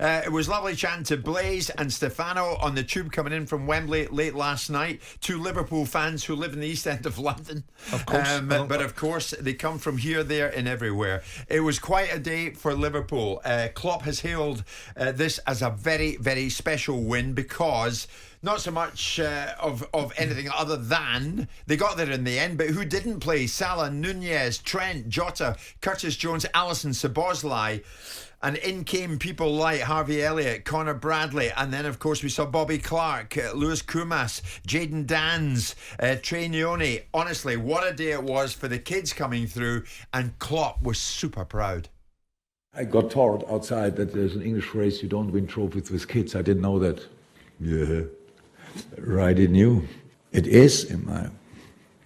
It was lovely chatting to Blaze and Stefano on the tube coming in from Wembley late last night. Two Liverpool fans who live in the East End of London. Of course. But of course, they come from here, there and everywhere. It was quite a day for Liverpool. Klopp has hailed this as a very, very special win because not so much of anything other than they got there in the end, but who didn't play? Salah, Nunez, Trent, Jota, Curtis Jones, Alisson, Szoboszlai. And in came people like Harvey Elliott, Connor Bradley, and then of course we saw Bobby Clark, Lewis Koumas, Jayden Danns, Trey Nyouni. Honestly, what a day it was for the kids coming through, and Klopp was super proud. I got taught outside that there's an English phrase, you don't win trophies with kids. I didn't know that. Yeah, right in you. It is in my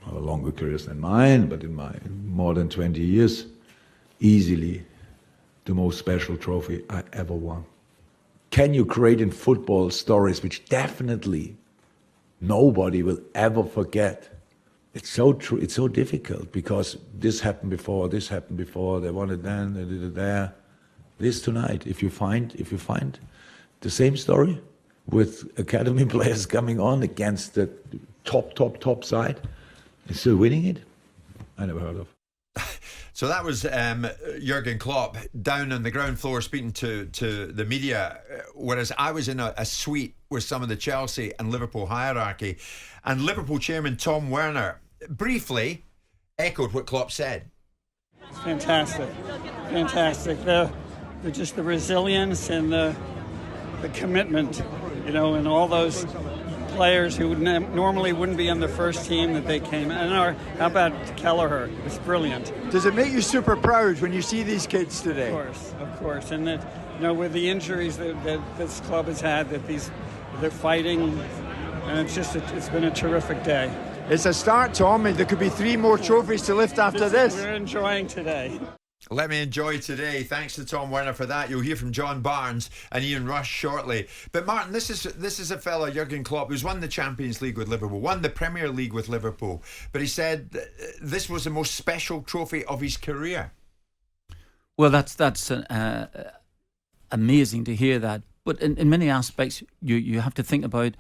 not a longer career than mine, but in my more than 20 years, easily the most special trophy I ever won. Can you create in football stories which definitely nobody will ever forget? It's so true. It's so difficult because this happened before, they won it then, they did it there. This tonight, if you find the same story with academy players coming on against the top side and still winning it, I never heard of. So that was Jurgen Klopp down on the ground floor speaking to the media, whereas I was in a suite with some of the Chelsea and Liverpool hierarchy, and Liverpool chairman Tom Werner briefly echoed what Klopp said. Fantastic. Just the resilience and the commitment, and all those players who normally wouldn't be on the first team that they came. And how about Kelleher? It was brilliant. Does it make you super proud when you see these kids today? Of course. And that, with the injuries that this club has had, they're fighting, and it's been a terrific day. It's a start, Tom. There could be 3 more trophies to lift after this. We're enjoying today. Let me enjoy today. Thanks to Tom Werner for that. You'll hear from John Barnes and Ian Rush shortly. But Martin, this is a fella, Jurgen Klopp, who's won the Champions League with Liverpool, won the Premier League with Liverpool. But he said this was the most special trophy of his career. Well, that's amazing to hear that. But in many aspects, you have to think about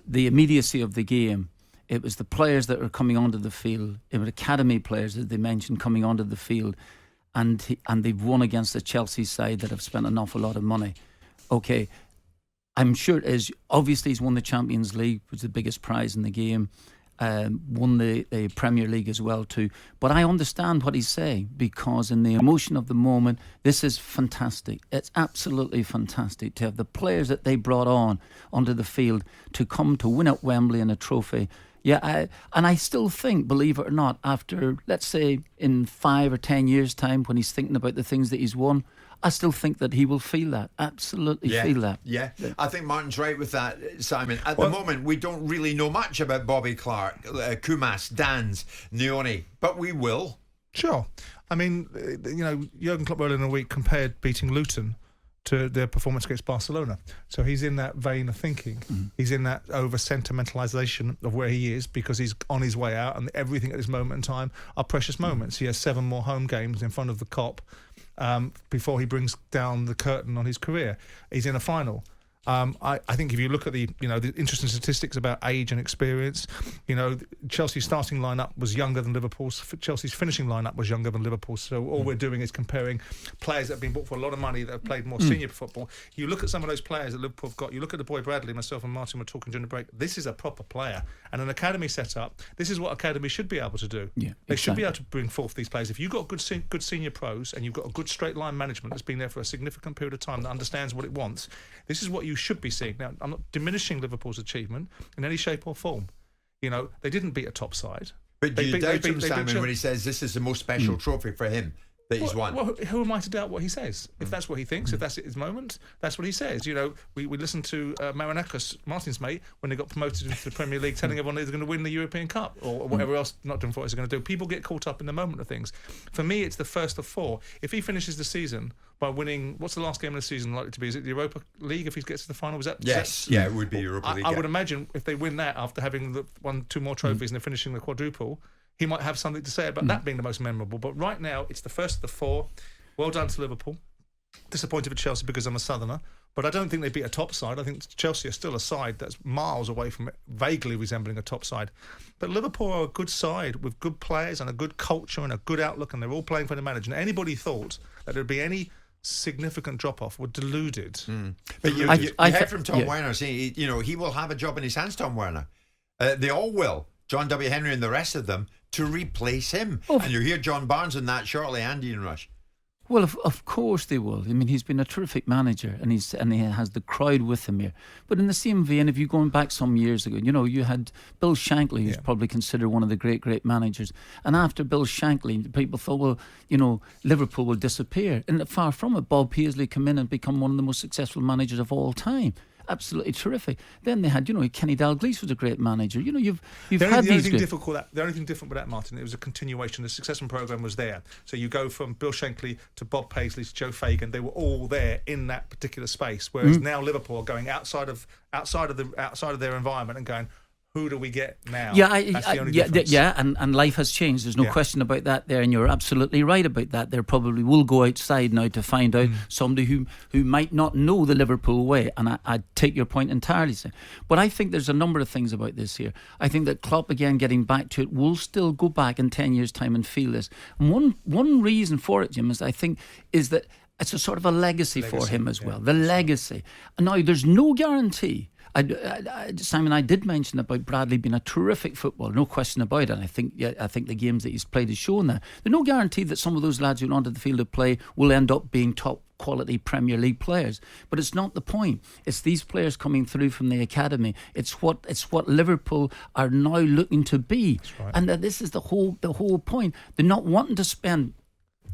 the immediacy of the game. It was the players that were coming onto the field. It were academy players, as they mentioned, coming onto the field. And they've won against the Chelsea side that have spent an awful lot of money. Okay, I'm sure it is. Obviously, he's won the Champions League, which is the biggest prize in the game. Won the Premier League as well too. But I understand what he's saying, because in the emotion of the moment, this is fantastic. It's absolutely fantastic to have the players that they brought onto the field to come to win at Wembley in a trophy. Yeah, and I still think, believe it or not, after, let's say, in 5 or 10 years' time, when he's thinking about the things that he's won, I still think that he will feel that. Absolutely feel that. Yeah, I think Martin's right with that, Simon. At the moment, we don't really know much about Bobby Clark, Koumas, Danns, Nyouni, but we will. Sure. I mean, Jurgen Klopp earlier in the week compared beating Luton to their performance against Barcelona. So he's in that vein of thinking. He's in that over-sentimentalisation of where he is, because he's on his way out, and everything at this moment in time are precious moments. He has 7 more home games in front of the Kop before he brings down the curtain on his career. He's in a final. I think if you look at the interesting statistics about age and experience, Chelsea's starting lineup was younger than Liverpool's. Chelsea's finishing lineup was younger than Liverpool's. So all we're doing is comparing players that have been bought for a lot of money that have played more senior football. You look at some of those players that Liverpool have got. You look at the boy Bradley. Myself and Martin were talking during the break. This is a proper player, and an academy setup. This is what academies should be able to do. Yeah, they should be able to bring forth these players. If you've got good senior pros and you've got a good straight line management that's been there for a significant period of time that understands what it wants, this is what you should be seeing. Now, I'm not diminishing Liverpool's achievement in any shape or form. They didn't beat a top side. But do you doubt him, Simon, when he says this is the most special trophy for him that he's won? Well, who am I to doubt what he says? If that's what he thinks, if that's his moment, that's what he says. We listened to Marinakis, Martin's mate, when they got promoted into the Premier League, telling everyone they're going to win the European Cup or whatever else, not doing what he's going to do. People get caught up in the moment of things. For me, it's the first of 4. If he finishes the season by winning, what's the last game of the season likely to be? Is it the Europa League if he gets to the final? Yes, it would be Europa League. I would imagine if they win that after having won 2 more trophies and they're finishing the quadruple, he might have something to say about that being the most memorable. But right now, it's the first of the 4. Well done to Liverpool. disappointed with Chelsea because I'm a Southerner, but I don't think they beat a top side. I think Chelsea are still a side that's miles away from it, vaguely resembling a top side. But Liverpool are a good side with good players and a good culture and a good outlook, and they're all playing for the manager. And anybody thought that there'd be any significant drop-off were deluded. But you heard from Tom Werner saying, he will have a job in his hands, Tom Werner. They all will. John W. Henry and the rest of them to replace him. And you'll hear John Barnes in that shortly, and Ian Rush. Well, of course they will. I mean, he's been a terrific manager, and he has the crowd with him here. But in the same vein, if you're going back some years ago, you had Bill Shankly, who's probably considered one of the great managers. And after Bill Shankly, people thought, well, Liverpool will disappear. And far from it, Bob Paisley come in and become one of the most successful managers of all time. Absolutely terrific. Then they had, Kenny Dalglish was a great manager. You've had these. The only thing different with that, Martin, it was a continuation. The succession program was there. So you go from Bill Shankly to Bob Paisley to Joe Fagan. They were all there in that particular space. Whereas now Liverpool are going outside of their environment and going, who do we get now? That's the only difference. And life has changed. There's no question about that there, and you're absolutely right about that. They probably will go outside now to find out somebody who might not know the Liverpool way, and I take your point entirely, sir. But I think there's a number of things about this here. I think that Klopp, again, getting back to it, will still go back in 10 years' time and feel this. And one reason for it, Jim, is that it's a sort of a legacy for him as well. The legacy. And now, there's no guarantee. Simon, I did mention about Bradley being a terrific footballer, no question about it. And I think the games that he's played has shown that. There's no guarantee that some of those lads who are onto the field of play will end up being top quality Premier League players. But it's not the point. It's these players coming through from the academy. It's what Liverpool are now looking to be. Right. And this is the whole point. They're not wanting to spend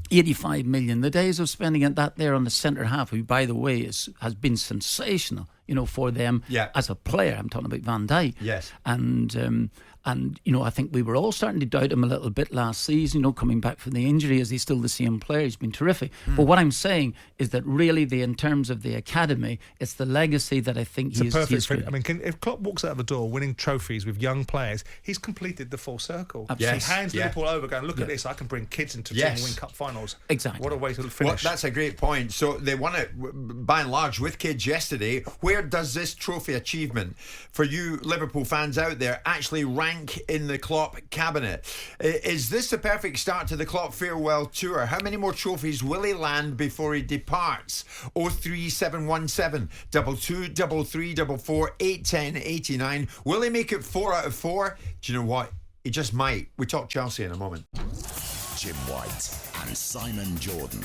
85 million. The days of spending it that there on the centre half, who, by the way, has been sensational, for them as a player. I'm talking about Van Dijk. Yes. And I think we were all starting to doubt him a little bit last season, coming back from the injury. Is he still the same player? He's been terrific. But what I'm saying is that really, in terms of the academy, it's the legacy that I think he's perfect fit. I mean, if Klopp walks out of the door winning trophies with young players, he's completed the full circle. Absolutely. He hands Liverpool over going, look at this, I can bring kids into team and win cup finals. Exactly. What a way to finish. Well, that's a great point. So they won it, by and large, with kids yesterday. Where does this trophy achievement, for you Liverpool fans out there, actually rank in the Klopp cabinet? Is this the perfect start to the Klopp farewell tour? How many more trophies will he land before he departs? 03717 223344 810 89. Will he make it 4 out of 4? Do you know what? He just might. We talk Chelsea in a moment. Jim White and Simon Jordan.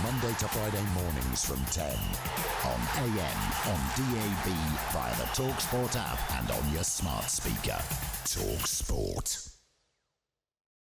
Monday to Friday mornings from 10 on AM, on DAB, via the talkSPORT app and on your smart speaker. talkSPORT.